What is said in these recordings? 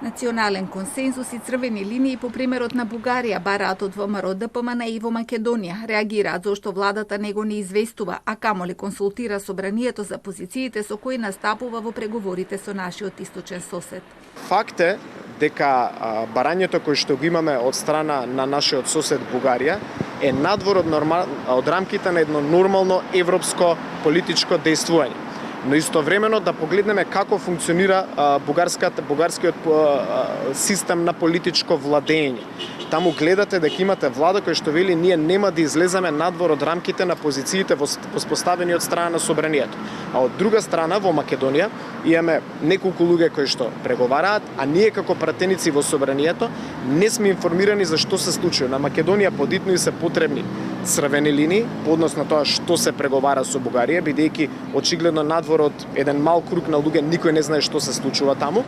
Национален консензус и црвени линии по примерот на Бугарија бараат од ВМРО ДПМН и во Македонија. Реагираат зошто владата него не известува, а камоли консултира собранието за позициите со кои настапува во преговорите со нашиот источен сосед. Факт е дека барањето кој што го имаме од страна на нашиот сосед Бугарија е надвор од рамките на едно нормално европско политичко дејствување. Но истовремено да погледнеме како функционира бугарскиот систем на политичко владење. Таму гледате дека имате влада која што вели ние нема да излеземе надвор од рамките на позициите воспоставени од страна на собранието. А од друга страна во Македонија имаме неколку луѓе кои што преговараат, а ние како пратеници во собранието не сме информирани за што се случува. На Македонија подитно и се потребни црвени линии по однос на тоа што се преговара со Бугарија, бидејќи очигледно надвор од еден мал круг на луѓе никој не знае што се случува таму.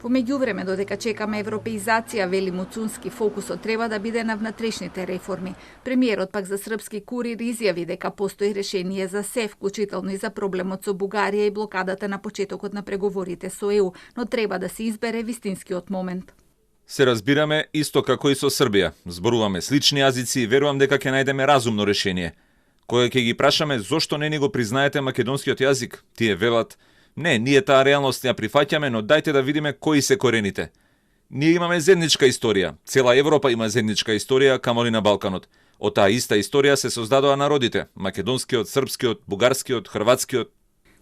По меѓувреме, додека чекаме европеизација, вели Муцунски, фокусот треба да биде на внатрешните реформи. Премиерот пак за српски курир изјави дека постои решение за се, вклучително и за проблемот со Бугарија и блокадата на почетокот на преговорите со ЕУ, но треба да се избере вистинскиот момент. Се разбираме исто како и со Србија. Зборуваме слични јазици и верувам дека ќе најдеме разумно решение. Кога ќе ги прашаме зошто не ни го признаете македонскиот јазик, тие велат: не, ние таа реалност ја прифаќаме, но дајте да видиме кои се корените. Ние имаме заедничка историја. Цела Европа има заедничка историја, камоли на Балканот. Од таа иста историја се создадоа народите: македонскиот, српскиот, бугарскиот, хрватскиот.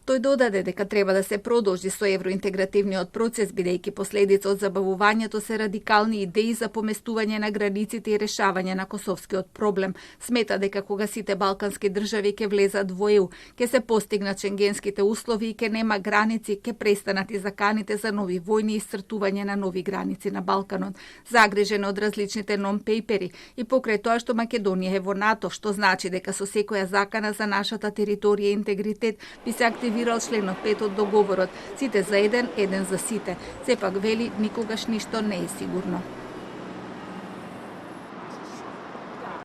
Тој додаде дека треба да се продолжи со евроинтегративниот процес, бидејќи последица од забавувањето се радикални идеи за поместување на границите и решавање на косовскиот проблем. Смета дека кога сите балкански држави ќе влезат во ЕУ, ќе се постигнат шенгенските услови и ќе нема граници, ќе престанат и заканите за нови војни и исцртување на нови граници на Балканот. Загрижен од различните нон-пейпери и покрај тоа што Македонија е во НАТО, што значи дека со секоја закана за нашата територија и интегритет би се активирал членот 5 од договорот: сите за еден, еден за сите. Сепак вели никогаш ништо не е сигурно.